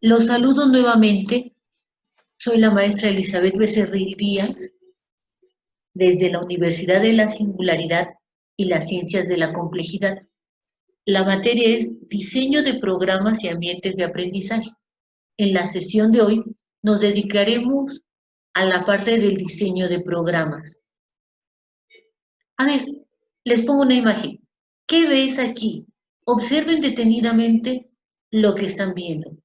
Los saludo nuevamente. Soy la maestra Elizabeth Becerril Díaz, desde la Universidad de la Singularidad y las Ciencias de la Complejidad. La materia es Diseño de Programas y Ambientes de Aprendizaje. En la sesión de hoy nos dedicaremos a la parte del diseño de programas. A ver, les pongo una imagen. ¿Qué ves aquí? Observen detenidamente lo que están viendo.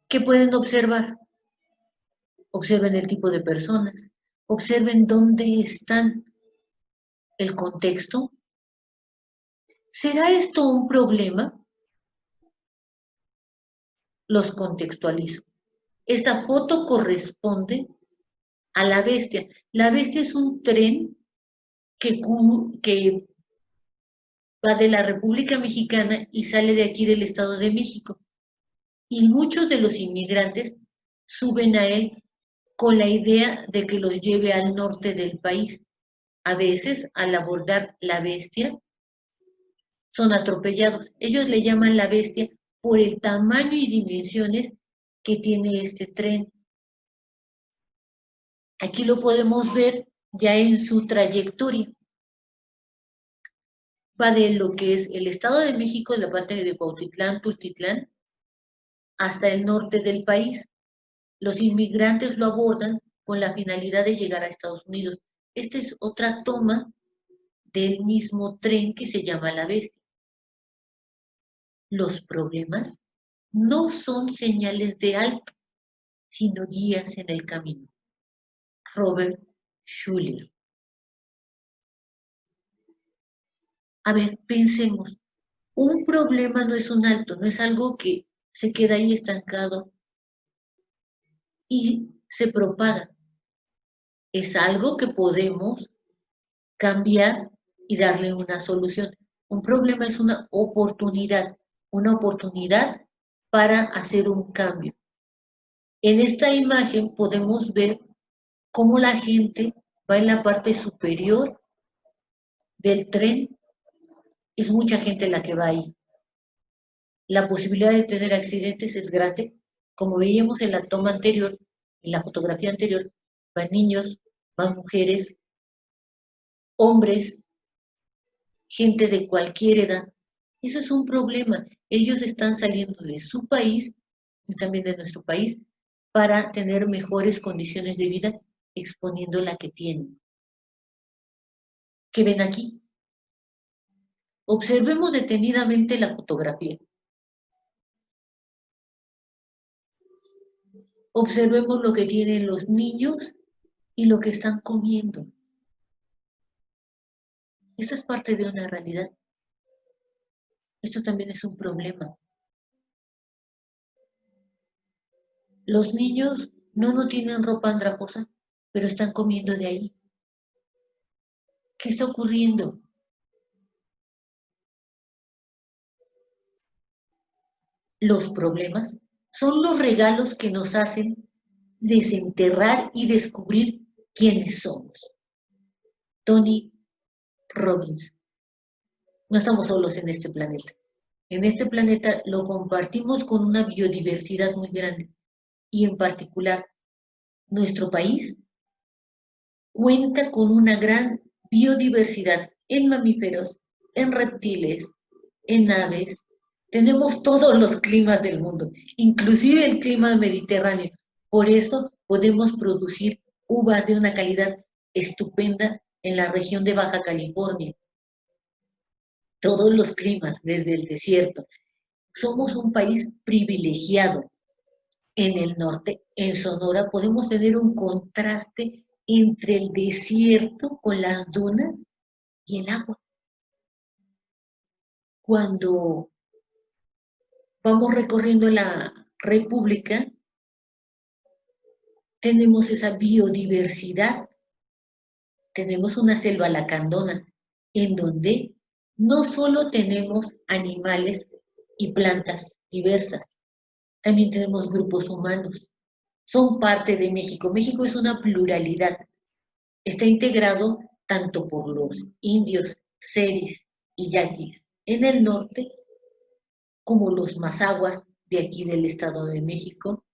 ¿Qué pueden observar? Observen el tipo de personas, observen dónde están, el contexto. ¿Será esto un problema? Los contextualizo. Esta foto corresponde a la bestia. La bestia es un tren que va de la República Mexicana y sale de aquí del Estado de México. Y muchos de los inmigrantes suben a él con la idea de que los lleve al norte del país. A veces, al abordar la bestia, son atropellados. Ellos le llaman la bestia por el tamaño y dimensiones que tiene este tren. Aquí lo podemos ver ya en su trayectoria. Va de lo que es el Estado de México, la parte de Cuautitlán, Tultitlán, hasta el norte del país. Los inmigrantes lo abordan con la finalidad de llegar a Estados Unidos. Esta es otra toma del mismo tren que se llama la bestia. Los problemas no son señales de alto, sino guías en el camino. Robert Schuller. A ver, pensemos, un problema no es un alto, no es algo que se queda ahí estancado y se propaga. Es algo que podemos cambiar y darle una solución. Un problema es una oportunidad para hacer un cambio. En esta imagen podemos ver cómo la gente va en la parte superior del tren. Es mucha gente la que va ahí. La posibilidad de tener accidentes es grande. Como veíamos en la toma anterior, en la fotografía anterior, van niños, van mujeres, hombres, gente de cualquier edad. Eso es un problema. Ellos están saliendo de su país y también de nuestro país para tener mejores condiciones de vida exponiendo la que tienen. ¿Qué ven aquí? Observemos detenidamente la fotografía. Observemos lo que tienen los niños y lo que están comiendo. Esto es parte de una realidad. Esto también es un problema. Los niños no tienen ropa andrajosa, pero están comiendo de ahí. ¿Qué está ocurriendo? Los problemas son los regalos que nos hacen desenterrar y descubrir quiénes somos. Tony Robbins. No estamos solos en este planeta. En este planeta lo compartimos con una biodiversidad muy grande y en particular nuestro país cuenta con una gran biodiversidad en mamíferos, en reptiles, en aves. Tenemos todos los climas del mundo, inclusive el clima mediterráneo. Por eso podemos producir uvas de una calidad estupenda en la región de Baja California. Todos los climas, desde el desierto. Somos un país privilegiado. En el norte, en Sonora, podemos tener un contraste entre el desierto con las dunas y el agua. Cuando vamos recorriendo la República, tenemos esa biodiversidad, tenemos una selva lacandona, en donde no solo tenemos animales y plantas diversas, también tenemos grupos humanos. Son parte de México. México es una pluralidad. Está integrado tanto por los indios, seris y yaquis en el norte, como los mazaguas de aquí del Estado de México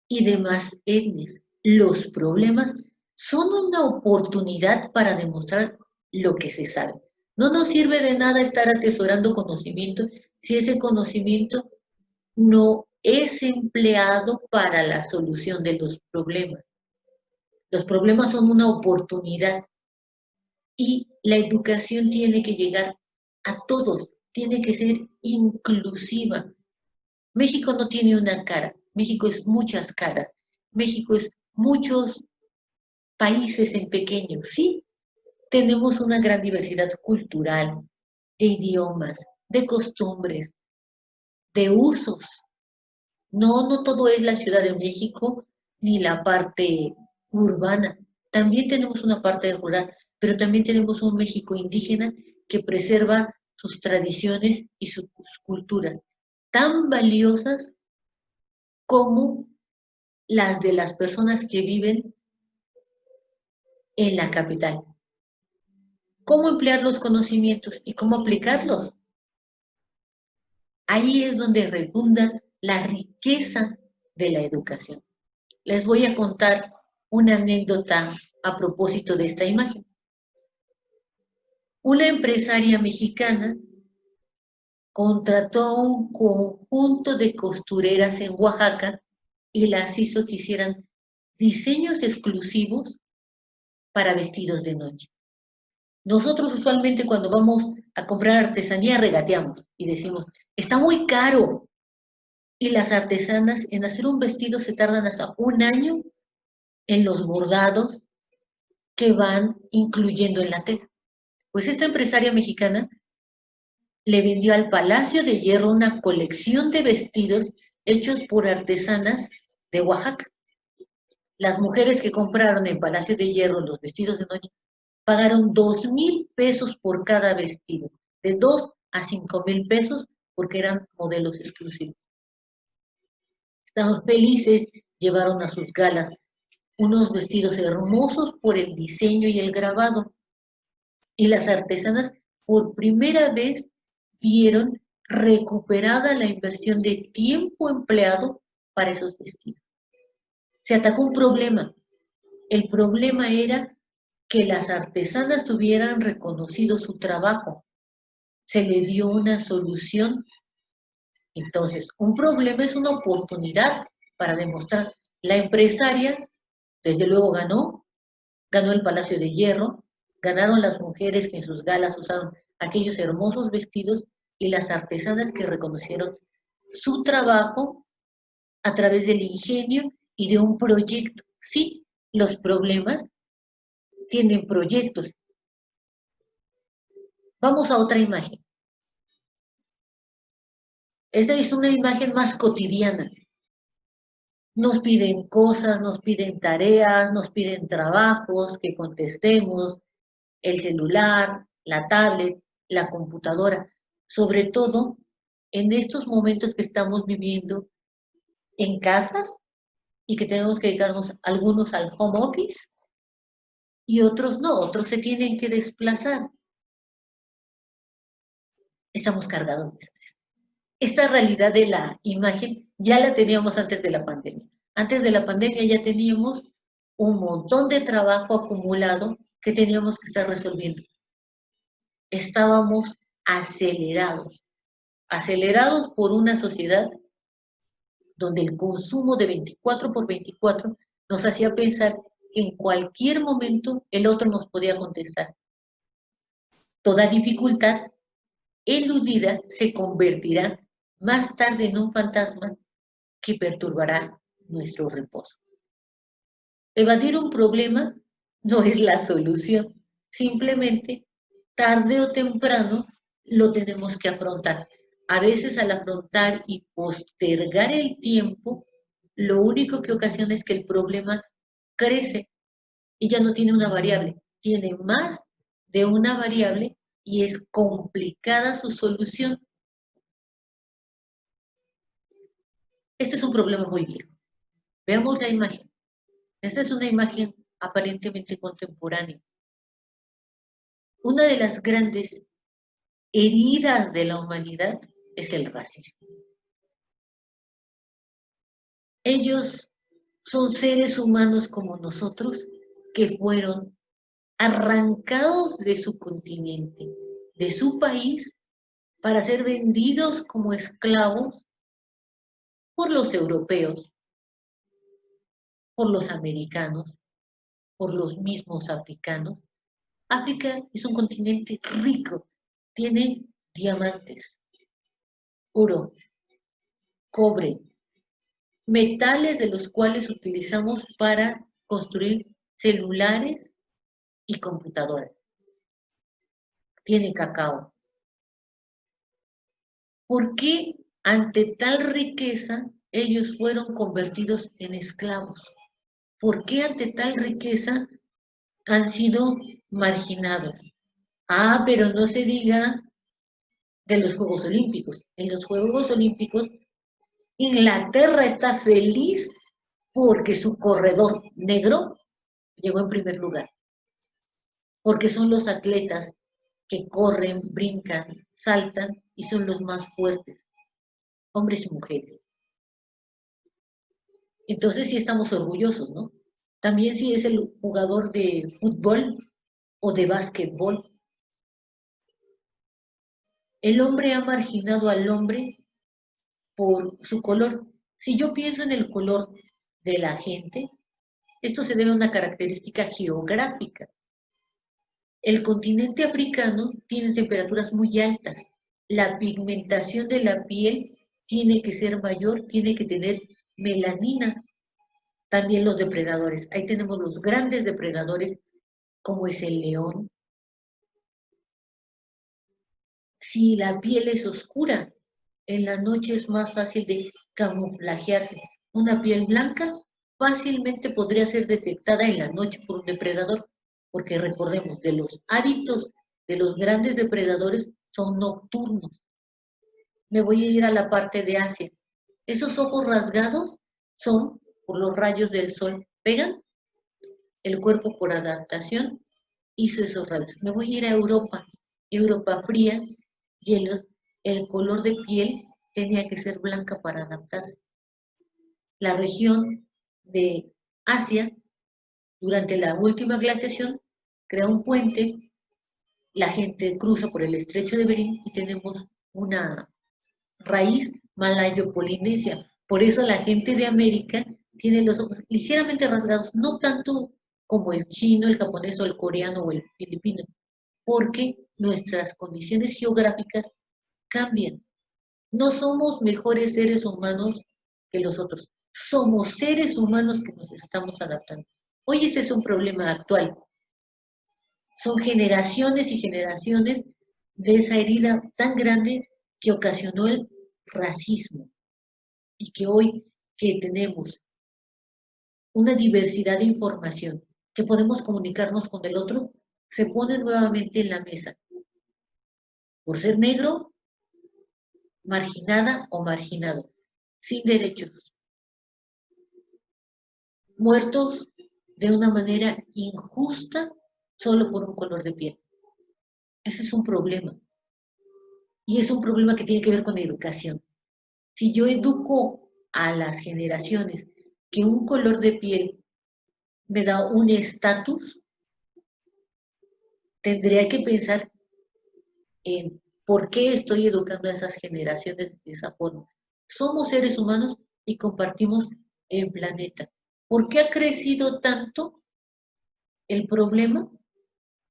y demás etnias. Los problemas son una oportunidad para demostrar lo que se sabe. No nos sirve de nada estar atesorando conocimiento si ese conocimiento no es empleado para la solución de los problemas. Los problemas son una oportunidad y la educación tiene que llegar a todos, tiene que ser inclusiva. México no tiene una cara, México es muchas caras, México es muchos países en pequeño. Sí, tenemos una gran diversidad cultural, de idiomas, de costumbres, de usos. No, no todo es la Ciudad de México ni la parte urbana. También tenemos una parte rural, pero también tenemos un México indígena que preserva sus tradiciones y sus culturas, tan valiosas como las de las personas que viven en la capital. ¿Cómo emplear los conocimientos y cómo aplicarlos? Ahí es donde redunda la riqueza de la educación. Les voy a contar una anécdota a propósito de esta imagen. Una empresaria mexicana contrató a un conjunto de costureras en Oaxaca y las hizo que hicieran diseños exclusivos para vestidos de noche. Nosotros usualmente cuando vamos a comprar artesanía regateamos y decimos, está muy caro. Y las artesanas en hacer un vestido se tardan hasta un año en los bordados que van incluyendo en la tela. Pues esta empresaria mexicana le vendió al Palacio de Hierro una colección de vestidos hechos por artesanas de Oaxaca. Las mujeres que compraron en Palacio de Hierro los vestidos de noche pagaron 2,000 pesos por cada vestido, de 2 a 5,000 pesos porque eran modelos exclusivos. Estaban felices, llevaron a sus galas unos vestidos hermosos por el diseño y el grabado. Y las artesanas por primera vez vieron recuperada la inversión de tiempo empleado para esos vestidos. Se atacó un problema. El problema era que las artesanas tuvieran reconocido su trabajo. Se le dio una solución. Entonces, un problema es una oportunidad para demostrar. La empresaria, desde luego, ganó el Palacio de Hierro, ganaron las mujeres que en sus galas usaron aquellos hermosos vestidos y las artesanas que reconocieron su trabajo a través del ingenio y de un proyecto. Sí, los problemas tienen proyectos. Vamos a otra imagen. Esta es una imagen más cotidiana. Nos piden cosas, nos piden tareas, nos piden trabajos que contestemos, el celular, la tablet, la computadora, sobre todo en estos momentos que estamos viviendo en casas y que tenemos que dedicarnos algunos al home office y otros no, otros se tienen que desplazar. Estamos cargados de estrés. Esta realidad de la imagen ya la teníamos antes de la pandemia. Antes de la pandemia ya teníamos un montón de trabajo acumulado que teníamos que estar resolviendo. Estábamos acelerados por una sociedad donde el consumo de 24/24 nos hacía pensar que en cualquier momento el otro nos podía contestar. Toda dificultad eludida se convertirá más tarde en un fantasma que perturbará nuestro reposo. Evadir un problema no es la solución, simplemente tarde o temprano lo tenemos que afrontar. A veces al afrontar y postergar el tiempo, lo único que ocasiona es que el problema crece y ya no tiene una variable, tiene más de una variable y es complicada su solución. Este es un problema muy viejo. Veamos la imagen. Esta es una imagen aparentemente contemporánea. Una de las grandes heridas de la humanidad es el racismo. Ellos son seres humanos como nosotros que fueron arrancados de su continente, de su país, para ser vendidos como esclavos por los europeos, por los americanos, por los mismos africanos. África es un continente rico, tiene diamantes, oro, cobre, metales de los cuales utilizamos para construir celulares y computadoras. Tiene cacao. ¿Por qué ante tal riqueza ellos fueron convertidos en esclavos? ¿Por qué ante tal riqueza han sido marginados? Ah, pero no se diga de los Juegos Olímpicos. En los Juegos Olímpicos, Inglaterra está feliz porque su corredor negro llegó en primer lugar, porque son los atletas que corren, brincan, saltan y son los más fuertes, hombres y mujeres. Entonces sí estamos orgullosos, ¿no? También si es el jugador de fútbol o de básquetbol. El hombre ha marginado al hombre por su color. Si yo pienso en el color de la gente, esto se debe a una característica geográfica. El continente africano tiene temperaturas muy altas. La pigmentación de la piel tiene que ser mayor, tiene que tener melanina. También los depredadores. Ahí tenemos los grandes depredadores, como es el león. Si la piel es oscura, en la noche es más fácil de camuflajearse. Una piel blanca fácilmente podría ser detectada en la noche por un depredador, porque recordemos, de los hábitos de los grandes depredadores son nocturnos. Me voy a ir a la parte de Asia. Esos ojos rasgados son por los rayos del sol. Pegan, el cuerpo por adaptación hizo esos rayos. Me voy a ir a Europa. Europa fría, hielos, el color de piel tenía que ser blanca para adaptarse. La región de Asia, durante la última glaciación, crea un puente, la gente cruza por el estrecho de Bering y tenemos una raíz malayo-polinesia. Por eso la gente de América tiene los ojos ligeramente rasgados, no tanto como el chino, el japonés o el coreano o el filipino, porque nuestras condiciones geográficas cambian. No somos mejores seres humanos que los otros, somos seres humanos que nos estamos adaptando. Hoy ese es un problema actual. Son generaciones y generaciones de esa herida tan grande que ocasionó el racismo y que hoy que tenemos una diversidad de información, que podemos comunicarnos con el otro, se pone nuevamente en la mesa. Por ser negro, marginada o marginado, sin derechos, muertos de una manera injusta solo por un color de piel. Ese es un problema. Y es un problema que tiene que ver con la educación. Si yo educo a las generaciones que un color de piel me da un estatus, tendría que pensar en por qué estoy educando a esas generaciones de esa forma. Somos seres humanos y compartimos el planeta. ¿Por qué ha crecido tanto el problema?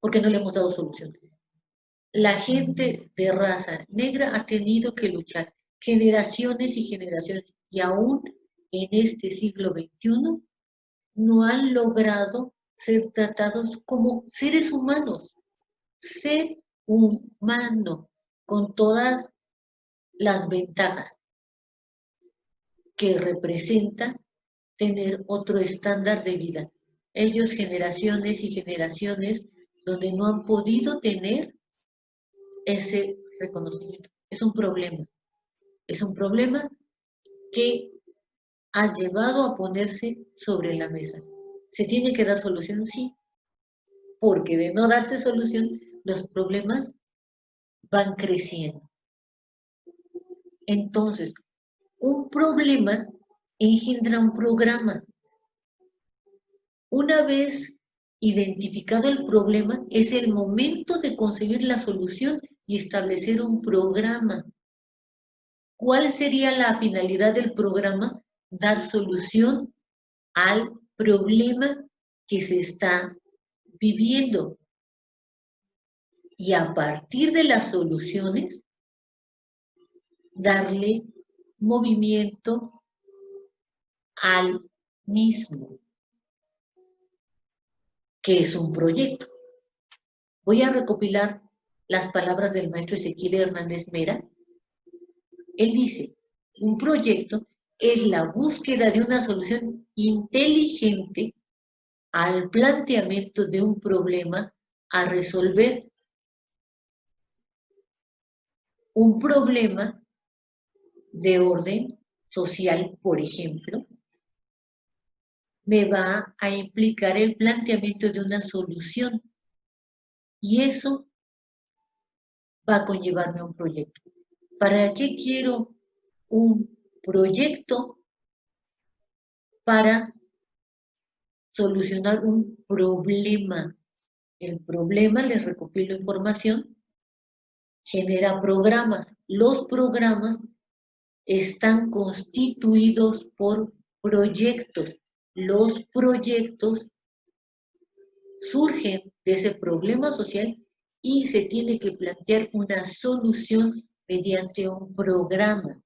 Porque no le hemos dado solución. La gente de raza negra ha tenido que luchar generaciones y generaciones, y aún en este siglo XXI no han logrado ser tratados como seres humanos. Ser humano, con todas las ventajas que representa tener otro estándar de vida. Ellos generaciones y generaciones donde no han podido tener ese reconocimiento. Es un problema que ha llevado a ponerse sobre la mesa. ¿Se tiene que dar solución? Sí, porque de no darse solución, los problemas van creciendo. Entonces, un problema engendra un programa. Una vez identificado el problema, es el momento de concebir la solución y establecer un programa. ¿Cuál sería la finalidad del programa? Dar solución al problema que se está viviendo. Y a partir de las soluciones, darle movimiento al mismo, que es un proyecto. Voy a recopilar las palabras del maestro Ezequiel Hernández Mera. Él dice, un proyecto es la búsqueda de una solución inteligente al planteamiento de un problema a resolver. Un problema de orden social, por ejemplo, me va a implicar el planteamiento de una solución y eso va a conllevarme a un proyecto. ¿Para qué quiero un proyecto? Para solucionar un problema. El problema, les recopilo información, genera programas. Los programas están constituidos por proyectos. Los proyectos surgen de ese problema social y se tiene que plantear una solución mediante un programa.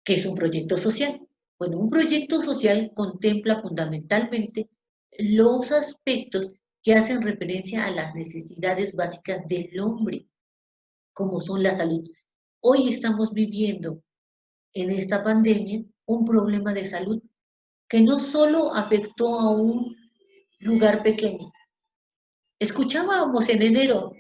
¿Qué es un proyecto social? Bueno, un proyecto social contempla fundamentalmente los aspectos que hacen referencia a las necesidades básicas del hombre, como son la salud. Hoy estamos viviendo en esta pandemia un problema de salud que no solo afectó a un lugar pequeño. Escuchábamos en enero,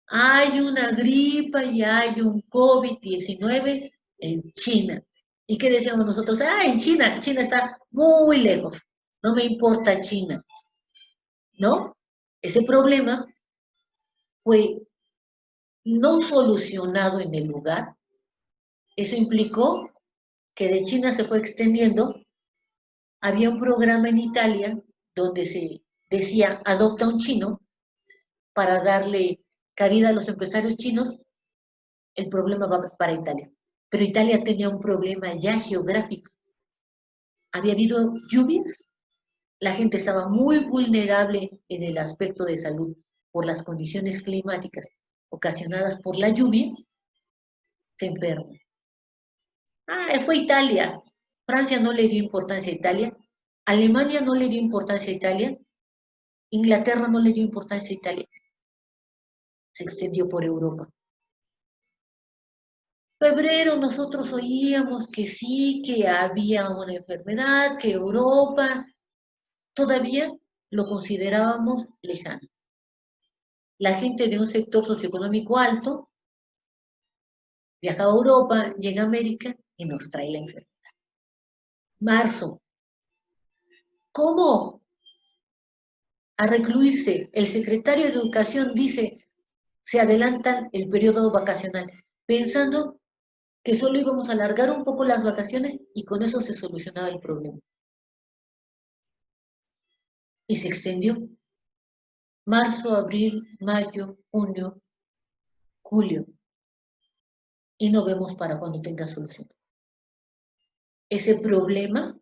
hay una gripa y hay un COVID-19 en China. ¿Y qué decíamos nosotros? Ah, en China, China está muy lejos, no me importa China, ¿no? Ese problema fue no solucionado en el lugar. Eso implicó que de China se fue extendiendo. Había un programa en Italia donde se decía, adopta un chino para darle cabida a los empresarios chinos. El problema va para Italia. Pero Italia tenía un problema ya geográfico. Había habido lluvias, la gente estaba muy vulnerable en el aspecto de salud por las condiciones climáticas ocasionadas por la lluvia, se enferma. Ah, fue Italia. Francia no le dio importancia a Italia, Alemania no le dio importancia a Italia, Inglaterra no le dio importancia a Italia. Se extendió por Europa. Febrero nosotros oíamos que sí, que había una enfermedad, que Europa todavía lo considerábamos lejano. La gente de un sector socioeconómico alto viaja a Europa, llega a América y nos trae la enfermedad. Marzo. ¿Cómo? A recluirse. El secretario de Educación dice, se adelantan el periodo vacacional, pensando que solo íbamos a alargar un poco las vacaciones y con eso se solucionaba el problema. Y se extendió. Marzo, abril, mayo, junio, julio. Y no vemos para cuando tenga solución. Ese problema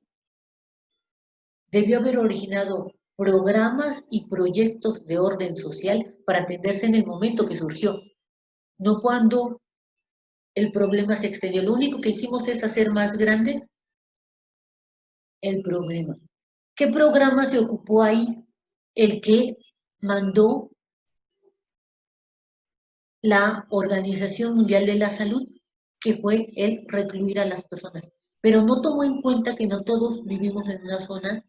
debió haber originado programas y proyectos de orden social para atenderse en el momento que surgió, no cuando el problema se extendió. Lo único que hicimos es hacer más grande el problema. ¿Qué programa se ocupó ahí? El que mandó la Organización Mundial de la Salud, que fue el recluir a las personas. Pero no tomó en cuenta que no todos vivimos en una zona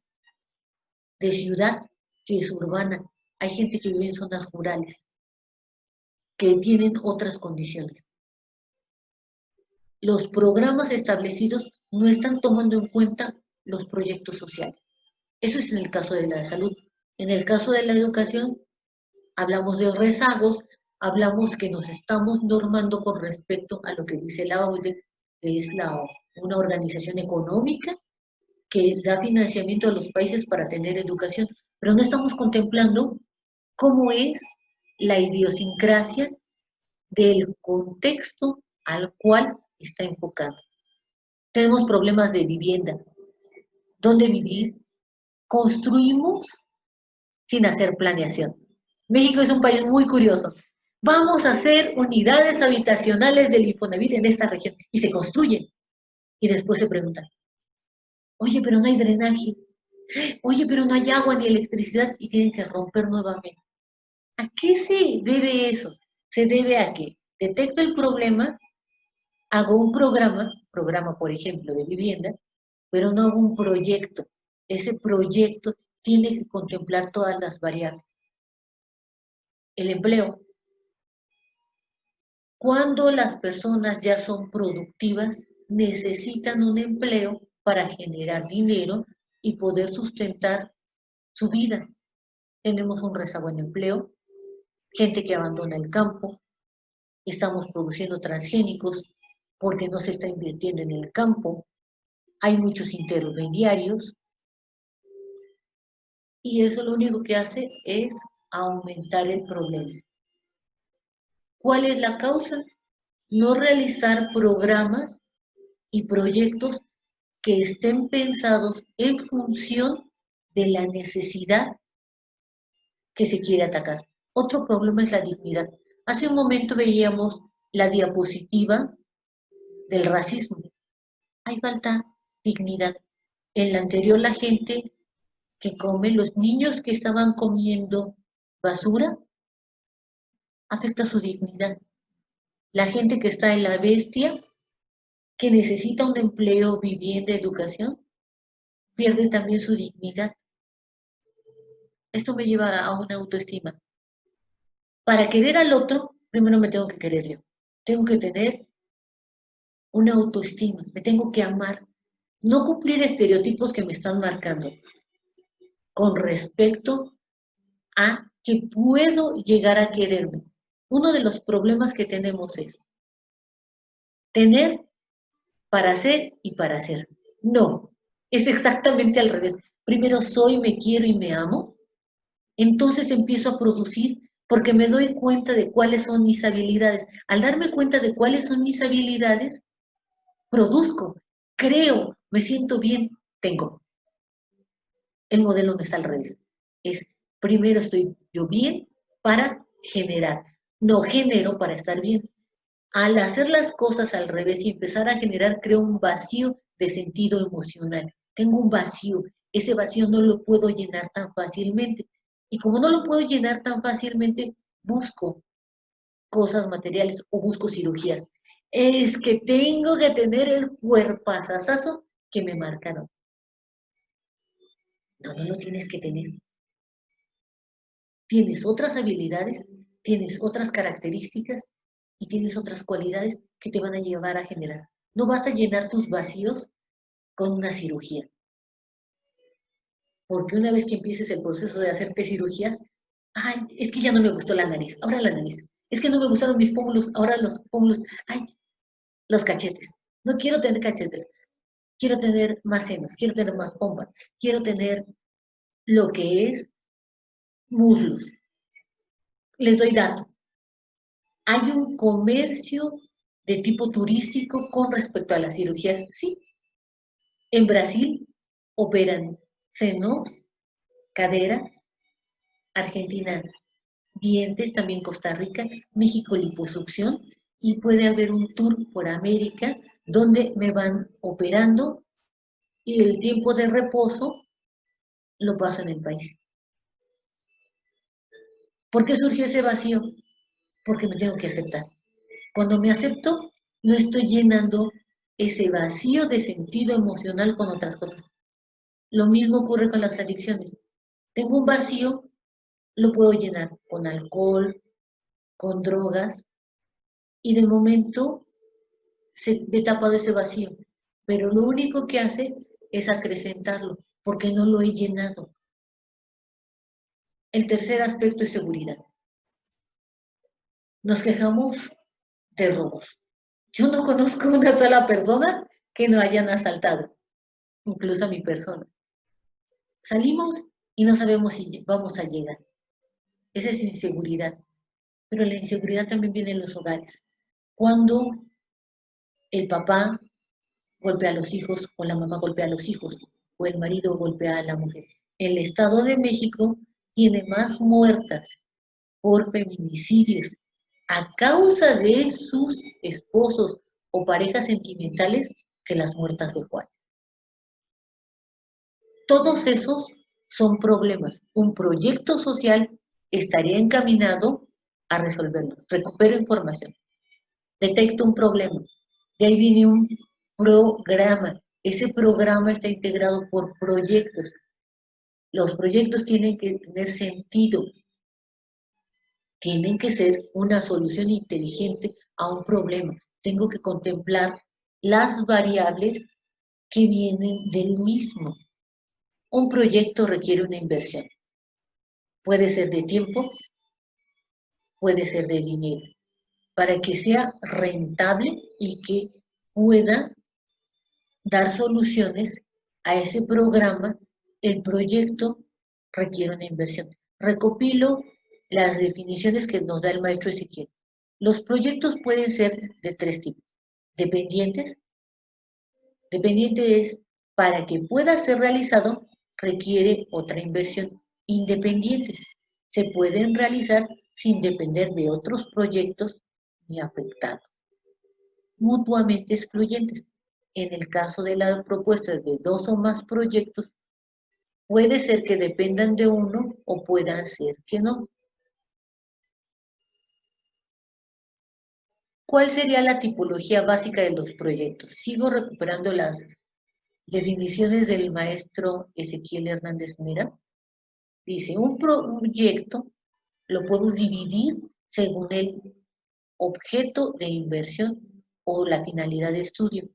de ciudad que es urbana. Hay gente que vive en zonas rurales, que tienen otras condiciones. Los programas establecidos no están tomando en cuenta los proyectos sociales. Eso es en el caso de la salud. En el caso de la educación, Hablamos de rezagos, hablamos que nos estamos normando con respecto a lo que dice la OCDE, que es una organización económica que da financiamiento a los países para tener educación, pero no estamos contemplando cómo es la idiosincrasia del contexto al cual está enfocado. Tenemos problemas de vivienda, dónde vivir, construimos sin hacer planeación. México es un país muy curioso. Vamos a hacer unidades habitacionales del Infonavit en esta región y se construyen. Y después se preguntan, oye, pero no hay drenaje, oye, pero no hay agua ni electricidad y tienen que romper nuevamente. ¿A qué se debe eso? Se debe a que detecto el problema, hago un programa por ejemplo de vivienda, pero no hago un proyecto. Ese proyecto tiene que contemplar todas las variables. El empleo. Cuando las personas ya son productivas, necesitan un empleo para generar dinero y poder sustentar su vida. Tenemos un rezago en empleo, gente que abandona el campo, estamos produciendo transgénicos porque no se está invirtiendo en el campo, hay muchos intermediarios y eso lo único que hace es aumentar el problema. ¿Cuál es la causa? No realizar programas y proyectos que estén pensados en función de la necesidad que se quiere atacar. Otro problema es la dignidad. Hace un momento veíamos la diapositiva del racismo. Hay falta dignidad. En la anterior la gente que come, los niños que estaban comiendo basura, afecta su dignidad. La gente que está en la bestia, que necesita un empleo, vivienda, educación, pierde también su dignidad. Esto me lleva a una autoestima. Para querer al otro, primero me tengo que querer yo. Tengo que tener una autoestima, me tengo que amar. No cumplir estereotipos que me están marcando con respecto a que puedo llegar a quererme. Uno de los problemas que tenemos es tener para ser y para hacer. No, es exactamente al revés. Primero soy, me quiero y me amo. Entonces empiezo a producir porque me doy cuenta de cuáles son mis habilidades. Al darme cuenta de cuáles son mis habilidades, produzco, creo, me siento bien, tengo. El modelo no está al revés. Es primero estoy yo bien para generar, no genero para estar bien. Al hacer las cosas al revés y empezar a generar, creo un vacío de sentido emocional. Tengo un vacío, ese vacío no lo puedo llenar tan fácilmente. Y como no lo puedo llenar tan fácilmente, busco cosas materiales o busco cirugías. Es que tengo que tener el cuerpazazazo que me marcaron. No, no lo tienes que tener. Tienes otras habilidades, tienes otras características y tienes otras cualidades que te van a llevar a generar. No vas a llenar tus vacíos con una cirugía. Porque una vez que empieces el proceso de hacerte cirugías, ay, es que ya no me gustó la nariz, ahora la nariz. Es que no me gustaron mis pómulos, ahora los pómulos. Ay, los cachetes. No quiero tener cachetes. Quiero tener más senos, quiero tener más pompa, quiero tener lo que es muslos. Les doy dato. Hay un comercio de tipo turístico con respecto a las cirugías. Sí, en Brasil operan senos, cadera, Argentina dientes, también Costa Rica, México liposucción y puede haber un tour por América donde me van operando y el tiempo de reposo lo paso en el país. ¿Por qué surgió ese vacío? Porque me tengo que aceptar. Cuando me acepto, no estoy llenando ese vacío de sentido emocional con otras cosas. Lo mismo ocurre con las adicciones. Tengo un vacío, lo puedo llenar con alcohol, con drogas, y de momento se ve tapado ese vacío. Pero lo único que hace es acrecentarlo, porque no lo he llenado. El tercer aspecto es seguridad. Nos quejamos de robos. Yo no conozco una sola persona que no hayan asaltado, incluso a mi persona. Salimos y no sabemos si vamos a llegar. Esa es inseguridad. Pero la inseguridad también viene en los hogares. Cuando el papá golpea a los hijos o la mamá golpea a los hijos o el marido golpea a la mujer. El Estado de México tiene más muertas por feminicidios a causa de sus esposos o parejas sentimentales que las muertas de Juárez. Todos esos son problemas. Un proyecto social estaría encaminado a resolverlos. Recupero información, detecto un problema, de ahí viene un programa. Ese programa está integrado por proyectos. Los proyectos tienen que tener sentido, tienen que ser una solución inteligente a un problema. Tengo que contemplar las variables que vienen del mismo. Un proyecto requiere una inversión. Puede ser de tiempo, puede ser de dinero, para que sea rentable y que pueda dar soluciones a ese programa. El proyecto requiere una inversión. Recopilo las definiciones que nos da el maestro Ezequiel. Los proyectos pueden ser de tres tipos. Dependientes. Dependiente es para que pueda ser realizado requiere otra inversión. Independientes. Se pueden realizar sin depender de otros proyectos ni afectados. Mutuamente excluyentes. En el caso de la propuesta de dos o más proyectos, puede ser que dependan de uno o puedan ser que no. ¿Cuál sería la tipología básica de los proyectos? Sigo recuperando las definiciones del maestro Ezequiel Hernández Mera. Dice, un proyecto lo puedo dividir según el objeto de inversión o la finalidad de estudio.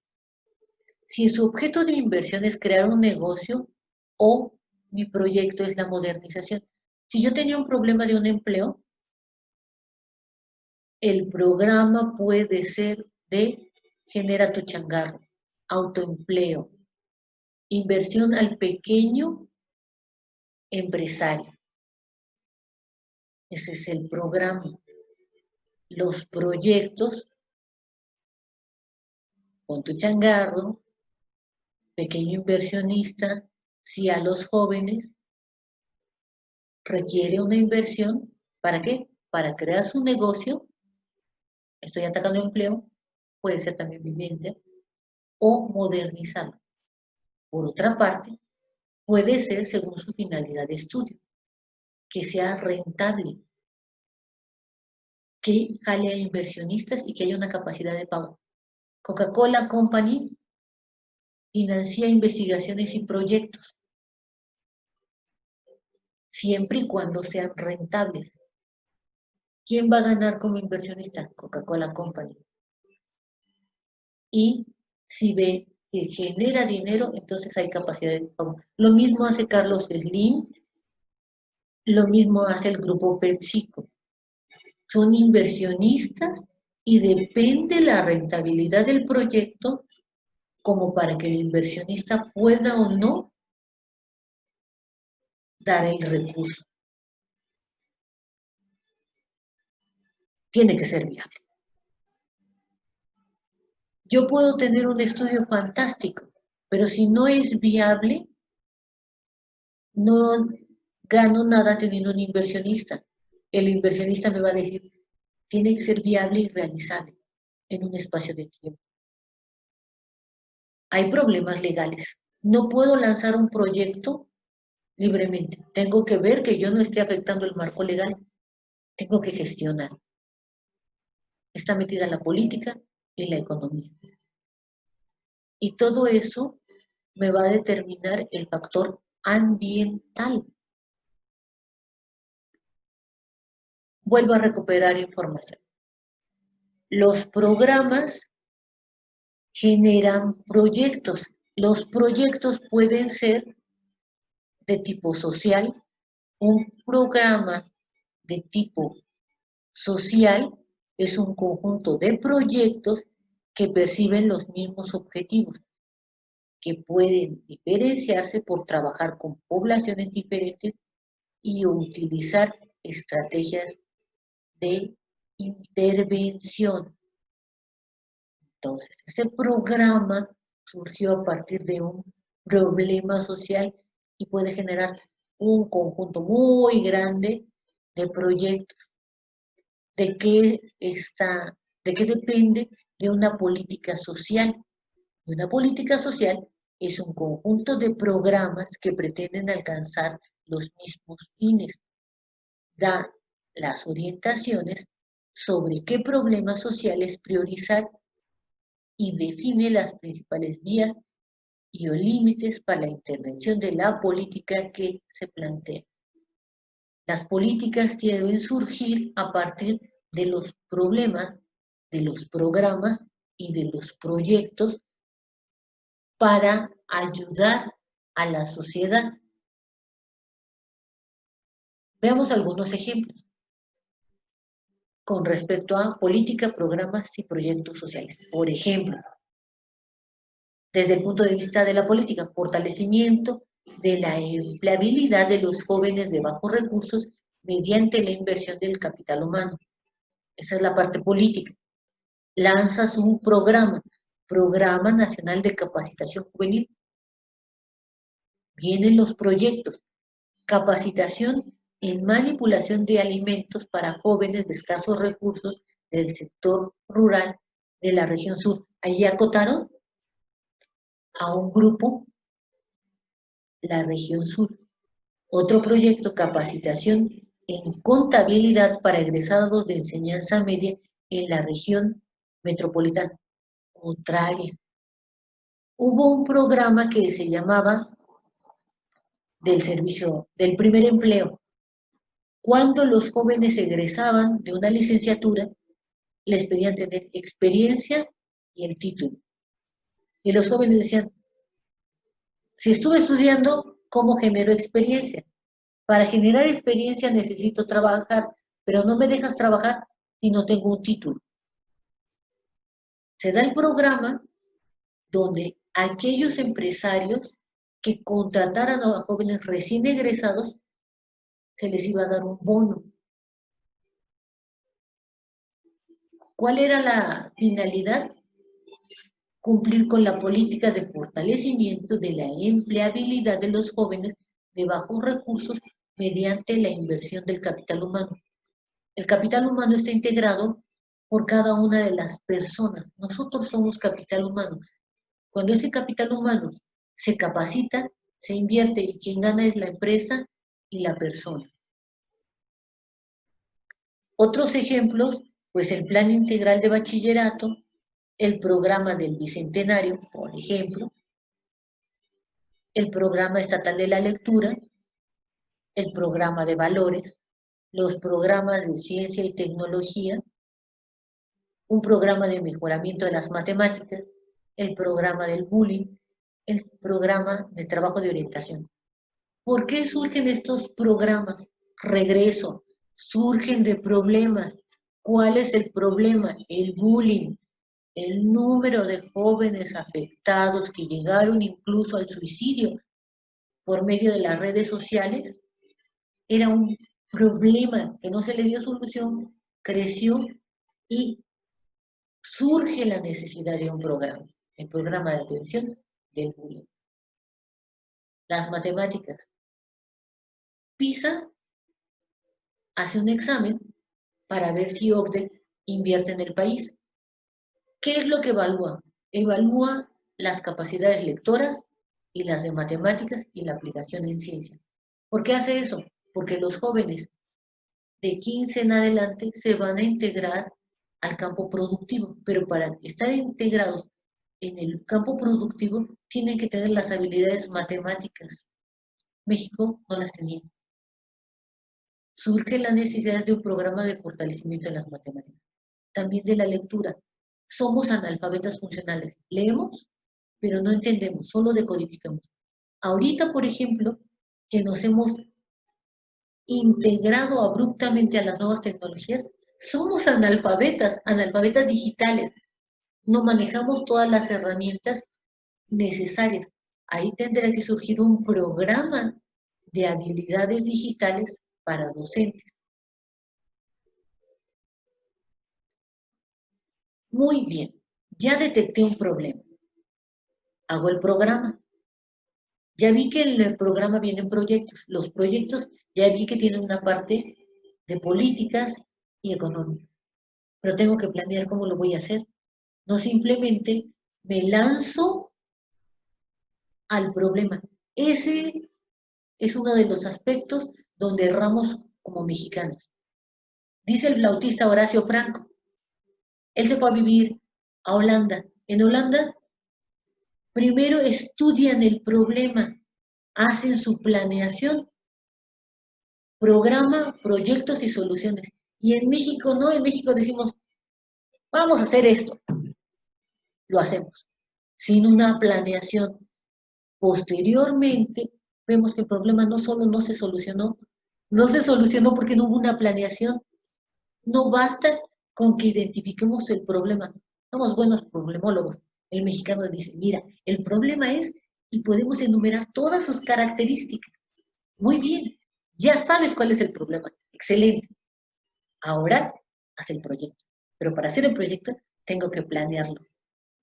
Si su objeto de inversión es crear un negocio o mi proyecto es la modernización. Si yo tenía un problema de un empleo, el programa puede ser de genera tu changarro, autoempleo, inversión al pequeño empresario. Ese es el programa. Los proyectos, con tu changarro, pequeño inversionista, si a los jóvenes requiere una inversión, ¿para qué? Para crear su negocio, estoy atacando empleo, puede ser también vivienda, o modernizarlo. Por otra parte, puede ser según su finalidad de estudio, que sea rentable, que jale a inversionistas y que haya una capacidad de pago. Coca-Cola Company financia investigaciones y proyectos, siempre y cuando sean rentables. ¿Quién va a ganar como inversionista? Coca-Cola Company. Y si ve que genera dinero, entonces hay capacidad de pago. Lo mismo hace Carlos Slim, lo mismo hace el grupo PepsiCo. Son inversionistas y depende la rentabilidad del proyecto como para que el inversionista pueda o no dar el recurso. Tiene que ser viable. Yo puedo tener un estudio fantástico, pero si no es viable, no gano nada teniendo un inversionista. El inversionista me va a decir, tiene que ser viable y realizable en un espacio de tiempo. Hay problemas legales. No puedo lanzar un proyecto libremente. Tengo que ver que yo no esté afectando el marco legal. Tengo que gestionar. Está metida la política y la economía. Y todo eso me va a determinar el factor ambiental. Vuelvo a recuperar información. Los programas generan proyectos. Los proyectos pueden ser de tipo social. Un programa de tipo social es un conjunto de proyectos que perciben los mismos objetivos, que pueden diferenciarse por trabajar con poblaciones diferentes y utilizar estrategias de intervención. Entonces, ese programa surgió a partir de un problema social y puede generar un conjunto muy grande de proyectos. ¿De qué de qué depende? De una política social? Y una política social es un conjunto de programas que pretenden alcanzar los mismos fines. Da las orientaciones sobre qué problemas sociales priorizar y define las principales vías y o límites para la intervención de la política que se plantea. Las políticas deben surgir a partir de los problemas, de los programas y de los proyectos para ayudar a la sociedad. Veamos algunos ejemplos con respecto a política, programas y proyectos sociales. Por ejemplo, desde el punto de vista de la política, fortalecimiento de la empleabilidad de los jóvenes de bajos recursos mediante la inversión del capital humano. Esa es la parte política. Lanzas un Programa Nacional de Capacitación Juvenil. Vienen los proyectos, capacitación en manipulación de alimentos para jóvenes de escasos recursos del sector rural de la región sur. Allí acotaron a un grupo, la región sur. Otro proyecto, capacitación en contabilidad para egresados de enseñanza media en la región metropolitana. Otra área. Hubo un programa que se llamaba del primer empleo. Cuando los jóvenes egresaban de una licenciatura, les pedían tener experiencia y el título. Y los jóvenes decían, si estuve estudiando, ¿cómo genero experiencia? Para generar experiencia necesito trabajar, pero no me dejas trabajar si no tengo un título. Se da el programa donde aquellos empresarios que contrataran a jóvenes recién egresados, se les iba a dar un bono. ¿Cuál era la finalidad? Cumplir con la política de fortalecimiento de la empleabilidad de los jóvenes de bajos recursos mediante la inversión del capital humano. El capital humano está integrado por cada una de las personas. Nosotros somos capital humano. Cuando ese capital humano se capacita, se invierte y quien gana es la empresa y la persona. Otros ejemplos, pues el Plan Integral de Bachillerato, el programa del Bicentenario, por ejemplo, el Programa Estatal de la Lectura, el Programa de Valores, los programas de Ciencia y Tecnología, un programa de mejoramiento de las matemáticas, el programa del bullying, el programa de trabajo de orientación. ¿Por qué surgen estos programas? Regreso, surgen de problemas. ¿Cuál es el problema? El bullying. El número de jóvenes afectados que llegaron incluso al suicidio por medio de las redes sociales era un problema que no se le dio solución, creció y surge la necesidad de un programa, el programa de atención del bullying. Las matemáticas. PISA hace un examen para ver si OCDE invierte en el país. ¿Qué es lo que evalúa? Evalúa las capacidades lectoras y las de matemáticas y la aplicación en ciencia. ¿Por qué hace eso? Porque los jóvenes de 15 en adelante se van a integrar al campo productivo, pero para estar integrados en el campo productivo tienen que tener las habilidades matemáticas. México no las tenía. Surge la necesidad de un programa de fortalecimiento de las matemáticas, también de la lectura. Somos analfabetas funcionales, leemos, pero no entendemos, solo decodificamos. Ahorita, por ejemplo, que nos hemos integrado abruptamente a las nuevas tecnologías, Somos analfabetas, analfabetas digitales. No manejamos todas las herramientas necesarias. Ahí tendrá que surgir un programa de habilidades digitales para docentes. Muy bien, ya detecté un problema. Hago el programa. Ya vi que en el programa vienen proyectos. Los proyectos ya vi que tienen una parte de políticas y económicas. Pero tengo que planear cómo lo voy a hacer. No simplemente me lanzo al problema. Ese es uno de los aspectos donde erramos como mexicanos. Dice el flautista Horacio Franco, él se fue a vivir a Holanda. En Holanda, primero estudian el problema, hacen su planeación, programa, proyectos y soluciones. Y en México no, en México decimos, vamos a hacer esto, lo hacemos, sin una planeación. Posteriormente, vemos que el problema no solo no se solucionó porque no hubo una planeación. No basta con que identifiquemos el problema. Somos buenos problemólogos. El mexicano dice, mira, el problema es, y podemos enumerar todas sus características. Muy bien, ya sabes cuál es el problema. Excelente. Ahora, haz el proyecto. Pero para hacer el proyecto, tengo que planearlo.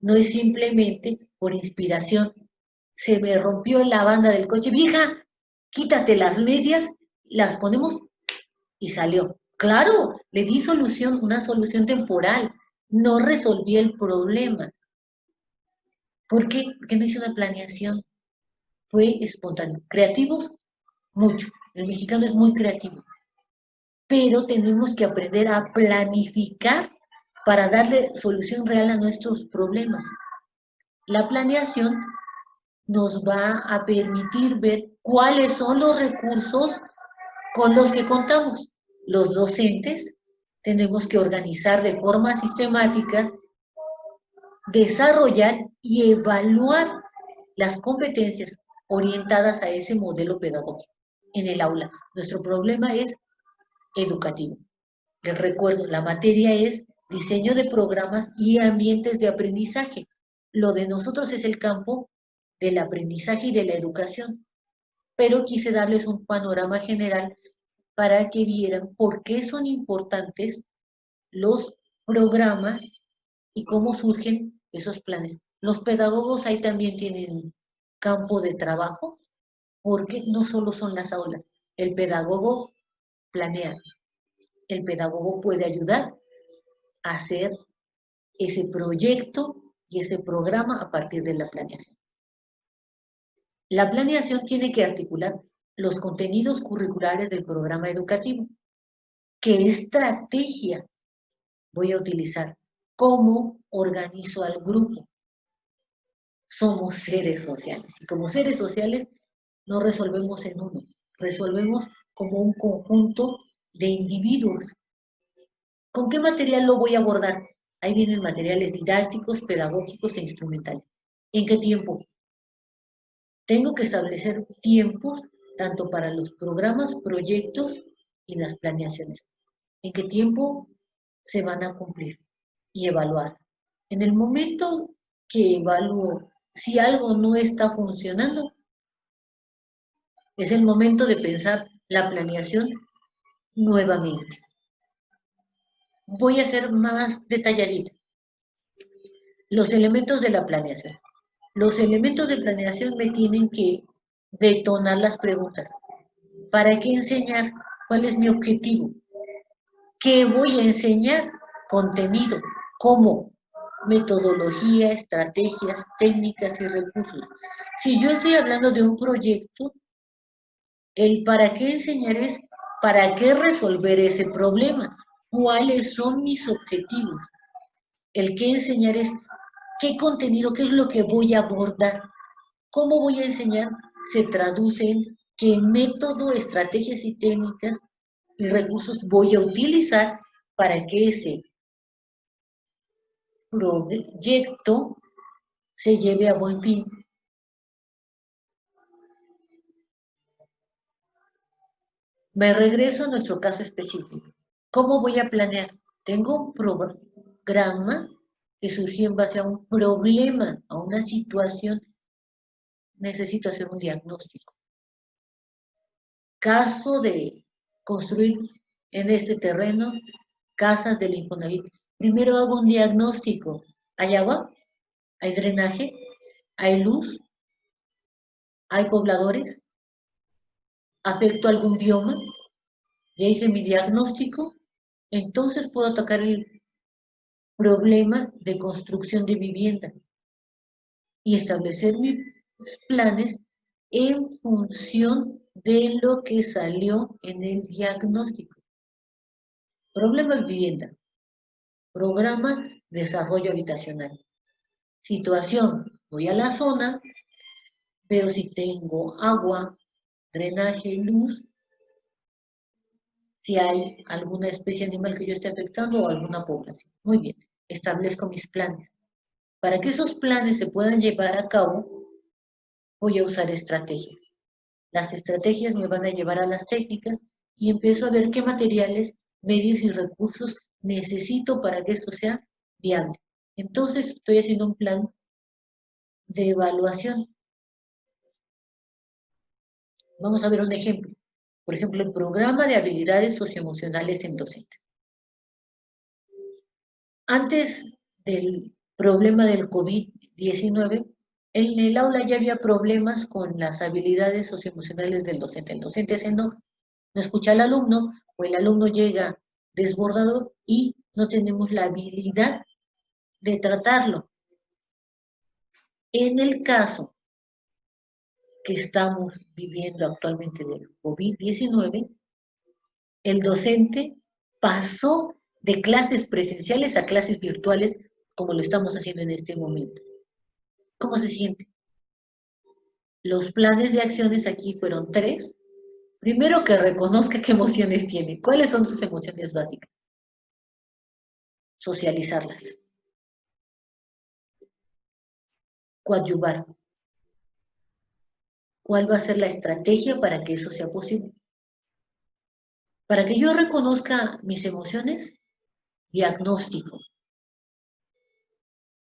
No es simplemente por inspiración. Se me rompió la banda del coche. Vieja, quítate las medias, las ponemos y salió. Claro, le di solución, una solución temporal. No resolví el problema. ¿Por qué? Porque no hice una planeación. Fue espontáneo. Creativos, mucho. El mexicano es muy creativo. Pero tenemos que aprender a planificar para darle solución real a nuestros problemas. La planeación nos va a permitir ver cuáles son los recursos con los que contamos. Los docentes tenemos que organizar de forma sistemática, desarrollar y evaluar las competencias orientadas a ese modelo pedagógico en el aula. Nuestro problema es educativo. Les recuerdo, la materia es diseño de programas y ambientes de aprendizaje. Lo de nosotros es el campo del aprendizaje y de la educación, pero quise darles un panorama general para que vieran por qué son importantes los programas y cómo surgen esos planes. Los pedagogos ahí también tienen campo de trabajo, porque no solo son las aulas. El pedagogo planea, el pedagogo puede ayudar a hacer ese proyecto y ese programa a partir de la planeación. La planeación tiene que articular los contenidos curriculares del programa educativo. ¿Qué estrategia voy a utilizar? ¿Cómo organizo al grupo? Somos seres sociales y como seres sociales no resolvemos en uno, resolvemos como un conjunto de individuos. ¿Con qué material lo voy a abordar? Ahí vienen materiales didácticos, pedagógicos e instrumentales. ¿En qué tiempo? Tengo que establecer tiempos tanto para los programas, proyectos y las planeaciones. ¿En qué tiempo se van a cumplir? Y evaluar. En el momento que evalúo si algo no está funcionando, es el momento de pensar la planeación nuevamente. Voy a ser más detalladita. Los elementos de la planeación. Los elementos de planeación me tienen que detonar las preguntas. ¿Para qué enseñar? ¿Cuál es mi objetivo? ¿Qué voy a enseñar? Contenido. ¿Cómo? Metodología, estrategias, técnicas y recursos. Si yo estoy hablando de un proyecto, el para qué enseñar es para qué resolver ese problema. ¿Cuáles son mis objetivos? El qué enseñar es qué contenido, qué es lo que voy a abordar. ¿Cómo voy a enseñar? Se traduce en qué método, estrategias y técnicas y recursos voy a utilizar para que ese proyecto se lleve a buen fin. Me regreso a nuestro caso específico. ¿Cómo voy a planear? Tengo un programa que surgió en base a un problema, a una situación. Necesito hacer un diagnóstico. Caso de construir en este terreno casas del Infonavit. Primero hago un diagnóstico. ¿Hay agua? ¿Hay drenaje? ¿Hay luz? ¿Hay pobladores? ¿Afecto a algún bioma? Ya hice mi diagnóstico, entonces puedo atacar el problema de construcción de vivienda y establecer mis planes en función de lo que salió en el diagnóstico. Problema de vivienda, programa desarrollo habitacional. Situación, voy a la zona, veo si tengo agua, drenaje, luz, si hay alguna especie animal que yo esté afectando o alguna población. Muy bien, establezco mis planes. Para que esos planes se puedan llevar a cabo, voy a usar estrategias. Las estrategias me van a llevar a las técnicas y empiezo a ver qué materiales, medios y recursos necesito para que esto sea viable. Entonces estoy haciendo un plan de evaluación. Vamos a ver un ejemplo. Por ejemplo, el programa de habilidades socioemocionales en docentes. Antes del problema del COVID-19, en el aula ya había problemas con las habilidades socioemocionales del docente. El docente se enoja, no escucha al alumno o el alumno llega desbordado y no tenemos la habilidad de tratarlo. En el caso que estamos viviendo actualmente del COVID-19, el docente pasó de clases presenciales a clases virtuales como lo estamos haciendo en este momento. ¿Cómo se siente? Los planes de acciones aquí fueron 3. Primero, que reconozca qué emociones tiene. ¿Cuáles son sus emociones básicas? Socializarlas. Coadyuvar. ¿Cuál va a ser la estrategia para que eso sea posible? Para que yo reconozca mis emociones, diagnóstico.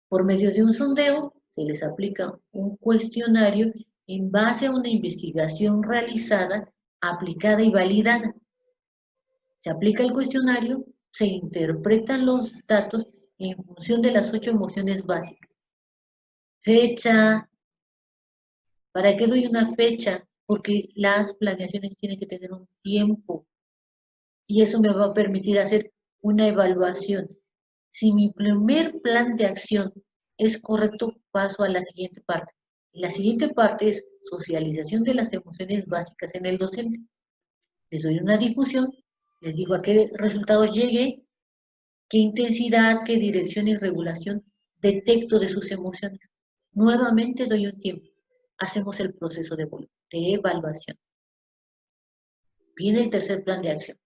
Por medio de un sondeo, se les aplica un cuestionario en base a una investigación realizada, aplicada y validada. Se aplica el cuestionario, se interpretan los datos en función de las 8 emociones básicas. Fecha, ¿para qué doy una fecha? Porque las planeaciones tienen que tener un tiempo y eso me va a permitir hacer una evaluación. Si mi primer plan de acción es correcto, paso a la siguiente parte. La siguiente parte es socialización de las emociones básicas en el docente. Les doy una difusión, les digo a qué resultados llegué, qué intensidad, qué dirección y regulación detecto de sus emociones. Nuevamente doy un tiempo. Hacemos el proceso de evaluación. Viene el tercer plan de acción.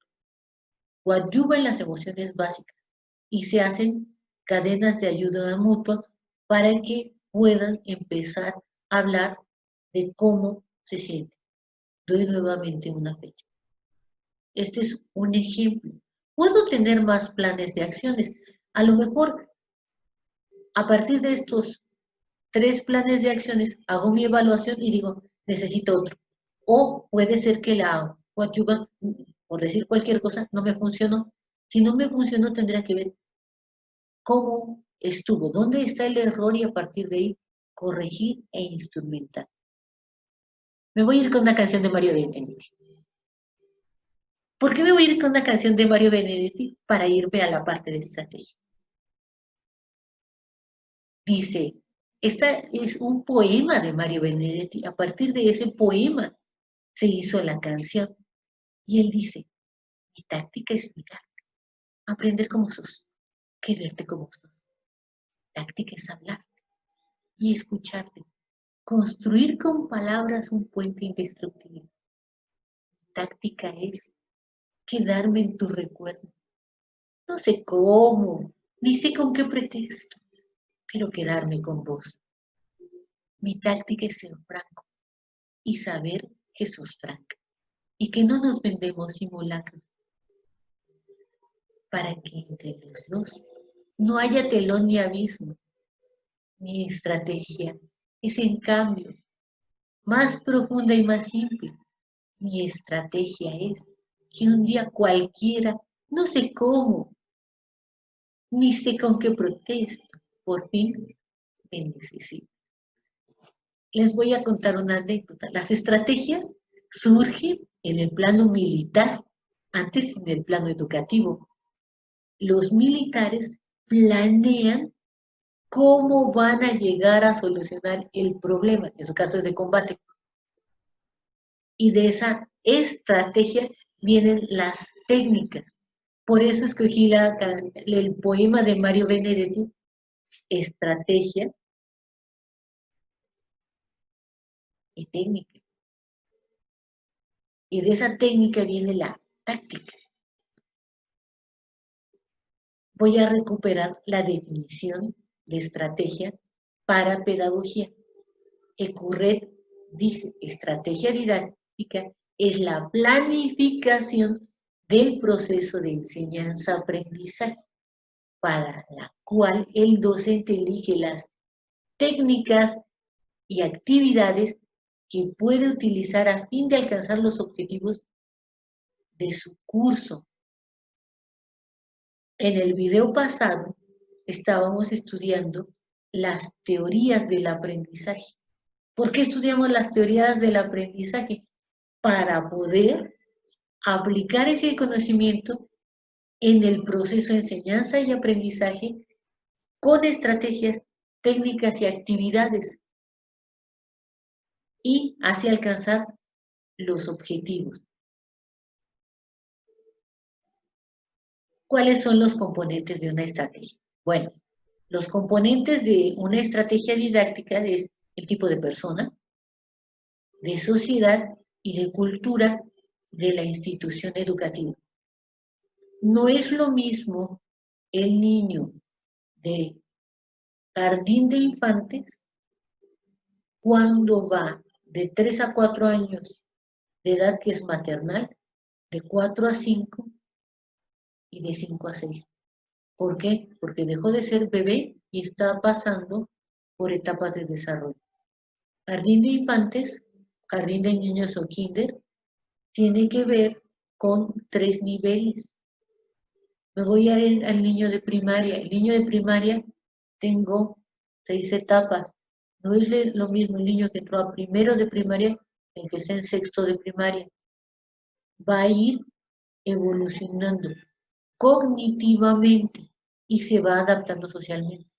Coadyuva en las emociones básicas y se hacen cadenas de ayuda mutua para que puedan empezar a hablar de cómo se siente. Doy nuevamente una fecha. Este es un ejemplo. Puedo tener más planes de acciones. A lo mejor, a partir de estos 3 planes de acciones, hago mi evaluación y digo, necesito otro. O puede ser que la coadyuva, por decir cualquier cosa, no me funcionó. Si no me funcionó, tendría que ver cómo estuvo, dónde está el error y a partir de ahí corregir e instrumentar. Me voy a ir con una canción de Mario Benedetti. ¿Por qué me voy a ir con una canción de Mario Benedetti? Para irme a la parte de estrategia. Dice, esta es un poema de Mario Benedetti. A partir de ese poema se hizo la canción. Y él dice, mi táctica es mirarte, aprender como sos, quererte como sos. Táctica es hablarte y escucharte. Construir con palabras un puente indestructible. Táctica es quedarme en tu recuerdo. No sé cómo, ni sé con qué pretexto, pero quedarme con vos. Mi táctica es ser franco y saber que sos franca y que no nos vendemos simulacros. para que entre los dos no haya telón ni abismo. Mi estrategia es, en cambio, más profunda y más simple. Mi estrategia es que un día cualquiera, no sé cómo, ni sé con qué pretexto, por fin me necesita. Les voy a contar una anécdota. Las estrategias surgen en el plano militar, antes en el plano educativo. Los militares planean cómo van a llegar a solucionar el problema, en su caso es de combate. Y de esa estrategia vienen las técnicas. Por eso escogí el poema de Mario Benedetti, Estrategia y Técnica. Y de esa técnica viene la táctica. Voy a recuperar la definición de estrategia para pedagogía. Ecurret dice, estrategia didáctica es la planificación del proceso de enseñanza-aprendizaje, para la cual el docente elige las técnicas y actividades que puede utilizar a fin de alcanzar los objetivos de su curso. En el video pasado estábamos estudiando las teorías del aprendizaje. ¿Por qué estudiamos las teorías del aprendizaje? Para poder aplicar ese conocimiento en el proceso de enseñanza y aprendizaje con estrategias, técnicas y actividades, y así alcanzar los objetivos. ¿Cuáles son los componentes de una estrategia? Bueno, los componentes de una estrategia didáctica es el tipo de persona, de sociedad y de cultura de la institución educativa. No es lo mismo el niño de jardín de infantes cuando va de 3 a 4 años de edad, que es maternal, de 4 a 5 y de 5 a 6. ¿Por qué? Porque dejó de ser bebé y está pasando por etapas de desarrollo. Jardín de infantes, jardín de niños o kinder, tiene que ver con 3 niveles. Me voy al niño de primaria. El niño de primaria tengo 6 etapas. No es lo mismo el niño que entró a primero de primaria que el que está en sexto de primaria. Va a ir evolucionando cognitivamente y se va adaptando socialmente.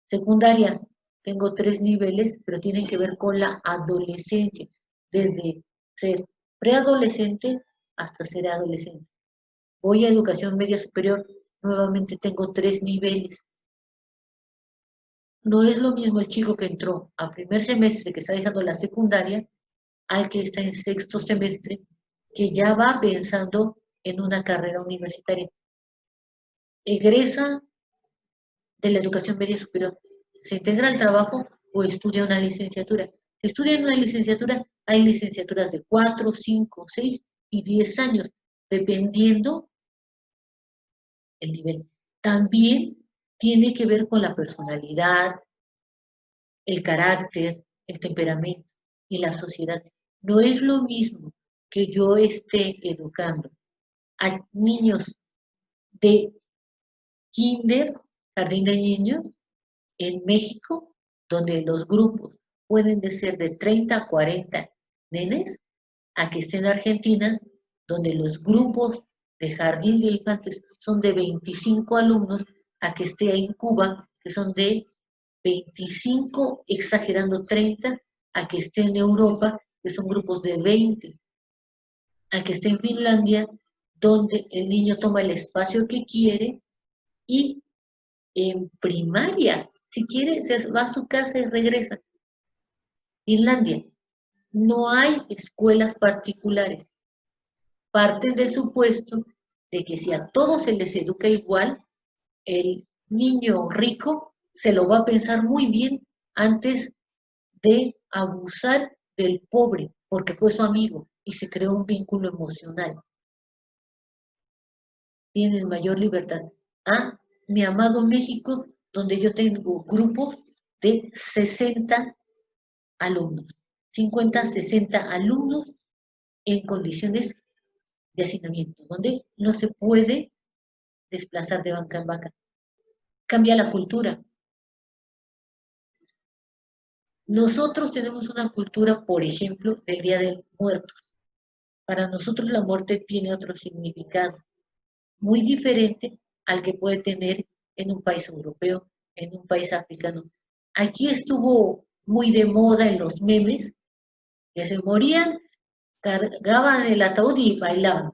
Secundaria, tengo 3 niveles, pero tienen que ver con la adolescencia, desde ser preadolescente hasta ser adolescente. Voy a educación media superior, nuevamente tengo 3 niveles. No es lo mismo el chico que entró a primer semestre, que está dejando la secundaria, al que está en sexto semestre, que ya va pensando en una carrera universitaria. Egresa de la educación media superior, se integra al trabajo o estudia una licenciatura. Si estudia una licenciatura, hay licenciaturas de 4, 5, 6 y 10 años, dependiendo el nivel. También tiene que ver con la personalidad, el carácter, el temperamento y la sociedad. No es lo mismo que yo esté educando a niños de kinder, jardín de niños, en México, donde los grupos pueden ser de 30 a 40 nenes, a que esté en Argentina, donde los grupos de jardín de infantes son de 25 alumnos, a que esté en Cuba, que son de 25, exagerando 30, a que esté en Europa, que son grupos de 20, a que esté en Finlandia, donde el niño toma el espacio que quiere, y en primaria, si quiere, se va a su casa y regresa. Finlandia, no hay escuelas particulares. Parten del supuesto de que si a todos se les educa igual, el niño rico se lo va a pensar muy bien antes de abusar del pobre, porque fue su amigo y se creó un vínculo emocional. tienen mayor libertad, a mi amado México, donde yo tengo grupos de 60 alumnos, 50, 60 alumnos en condiciones de hacinamiento, donde no se puede desplazar de banca en banca. Cambia la cultura. Nosotros tenemos una cultura, por ejemplo, del Día de Muertos. Para nosotros la muerte tiene otro significado, muy diferente al que puede tener en un país europeo, en un país africano. Aquí estuvo muy de moda en los memes, que se morían, cargaban el ataúd y bailaban.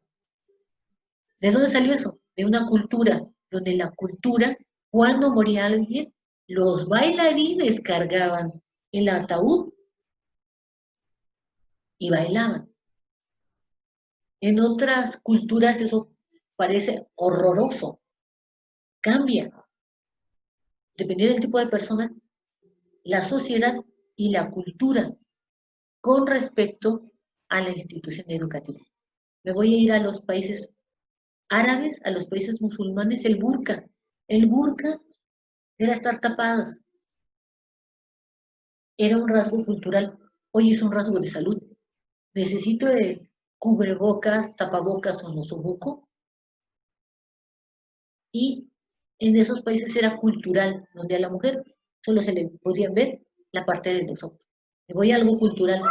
¿De dónde salió eso? De una cultura, donde la cultura, cuando moría alguien, los bailarines cargaban el ataúd y bailaban. En otras culturas eso parece horroroso, cambia. Dependiendo del tipo de persona, la sociedad y la cultura con respecto a la institución educativa. Me voy a ir a los países árabes, a los países musulmanes, el burka. El burka era estar tapados, era un rasgo cultural, hoy es un rasgo de salud. Necesito el cubrebocas, tapabocas o nosobuco, y en esos países era cultural, donde a la mujer solo se le podían ver la parte de los ojos. Me voy a algo cultural.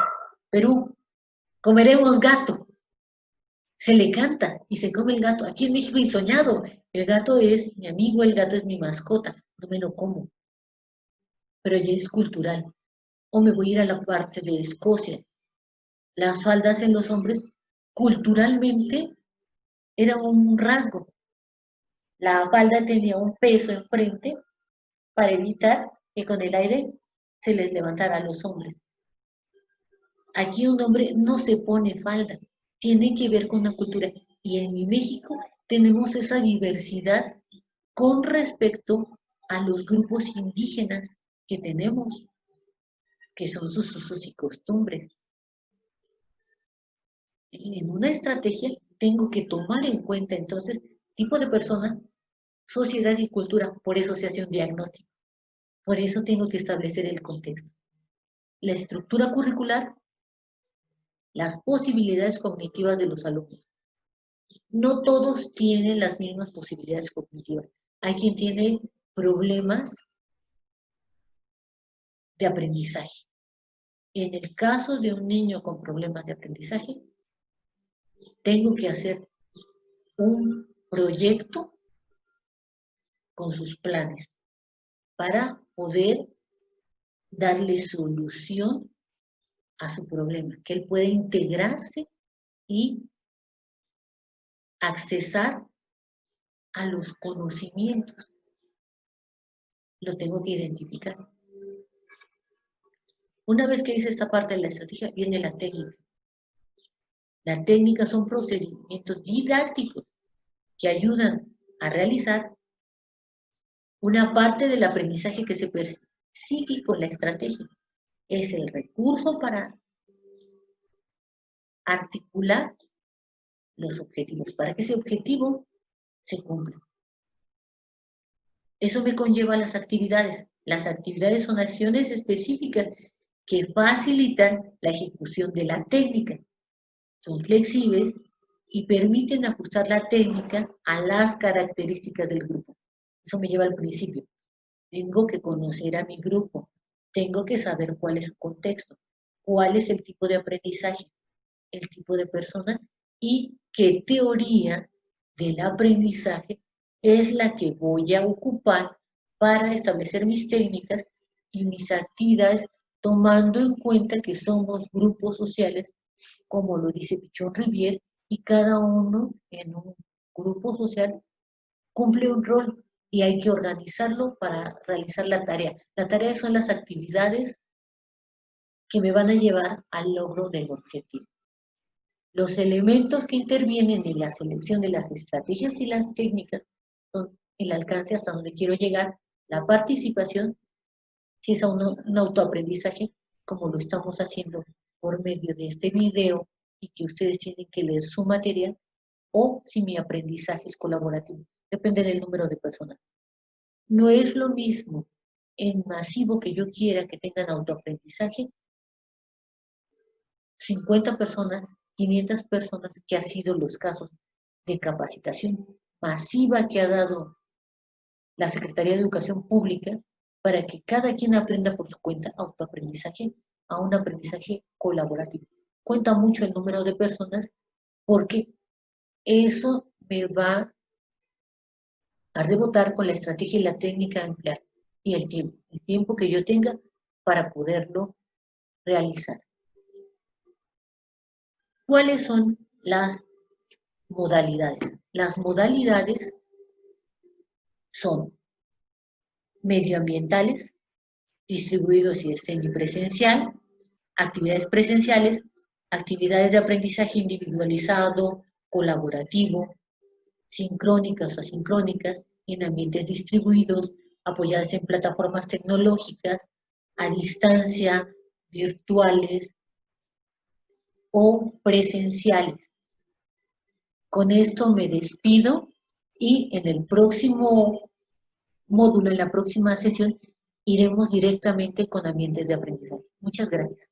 Perú, comeremos gato. Se le canta y se come el gato. Aquí en México soñado. El gato es mi amigo, el gato es mi mascota. No me lo como. Pero ya es cultural. O me voy a ir a la parte de Escocia. Las faldas en los hombres, culturalmente, era un rasgo. La falda tenía un peso enfrente para evitar que con el aire se les levantara a los hombres. Aquí un hombre no se pone falda, tiene que ver con la cultura. Y en mi México tenemos esa diversidad con respecto a los grupos indígenas que tenemos, que son sus usos y costumbres. En una estrategia tengo que tomar en cuenta entonces tipo de persona, sociedad y cultura. Por eso se hace un diagnóstico. Por eso tengo que establecer el contexto. La estructura curricular, las posibilidades cognitivas de los alumnos. No todos tienen las mismas posibilidades cognitivas. Hay quien tiene problemas de aprendizaje. En el caso de un niño con problemas de aprendizaje, tengo que hacer un proyecto con sus planes para poder darle solución a su problema, que él pueda integrarse y accesar a los conocimientos. Lo tengo que identificar. Una vez que hice esta parte de la estrategia, viene la técnica. La técnica son procedimientos didácticos que ayudan a realizar una parte del aprendizaje que se persigue con la estrategia. Es el recurso para articular los objetivos, para que ese objetivo se cumpla. Eso me conlleva a las actividades. Las actividades son acciones específicas que facilitan la ejecución de la técnica. Son flexibles y permiten ajustar la técnica a las características del grupo. Eso me lleva al principio. Tengo que conocer a mi grupo, tengo que saber cuál es su contexto, cuál es el tipo de aprendizaje, el tipo de persona y qué teoría del aprendizaje es la que voy a ocupar para establecer mis técnicas y mis actividades, tomando en cuenta que somos grupos sociales, como lo dice Pichon Rivière, y cada uno en un grupo social cumple un rol y hay que organizarlo para realizar la tarea. La tarea son las actividades que me van a llevar al logro del objetivo. Los elementos que intervienen en la selección de las estrategias y las técnicas son el alcance hasta donde quiero llegar, la participación, si es un autoaprendizaje, como lo estamos haciendo por medio de este video y que ustedes tienen que leer su material, o si mi aprendizaje es colaborativo. Depende del número de personas. No es lo mismo en masivo que yo quiera que tengan autoaprendizaje, 50 personas, 500 personas, que han sido los casos de capacitación masiva que ha dado la Secretaría de Educación Pública para que cada quien aprenda por su cuenta autoaprendizaje a un aprendizaje colaborativo. Cuenta mucho el número de personas porque eso me va a rebotar con la estrategia y la técnica a emplear y el tiempo que yo tenga para poderlo realizar. ¿Cuáles son las modalidades? Las modalidades son medioambientales, distribuidos y semipresencial, actividades presenciales, actividades de aprendizaje individualizado, colaborativo, sincrónicas o asincrónicas, en ambientes distribuidos, apoyadas en plataformas tecnológicas, a distancia, virtuales o presenciales. Con esto me despido y en el próximo módulo, en la próxima sesión, iremos directamente con ambientes de aprendizaje. Muchas gracias.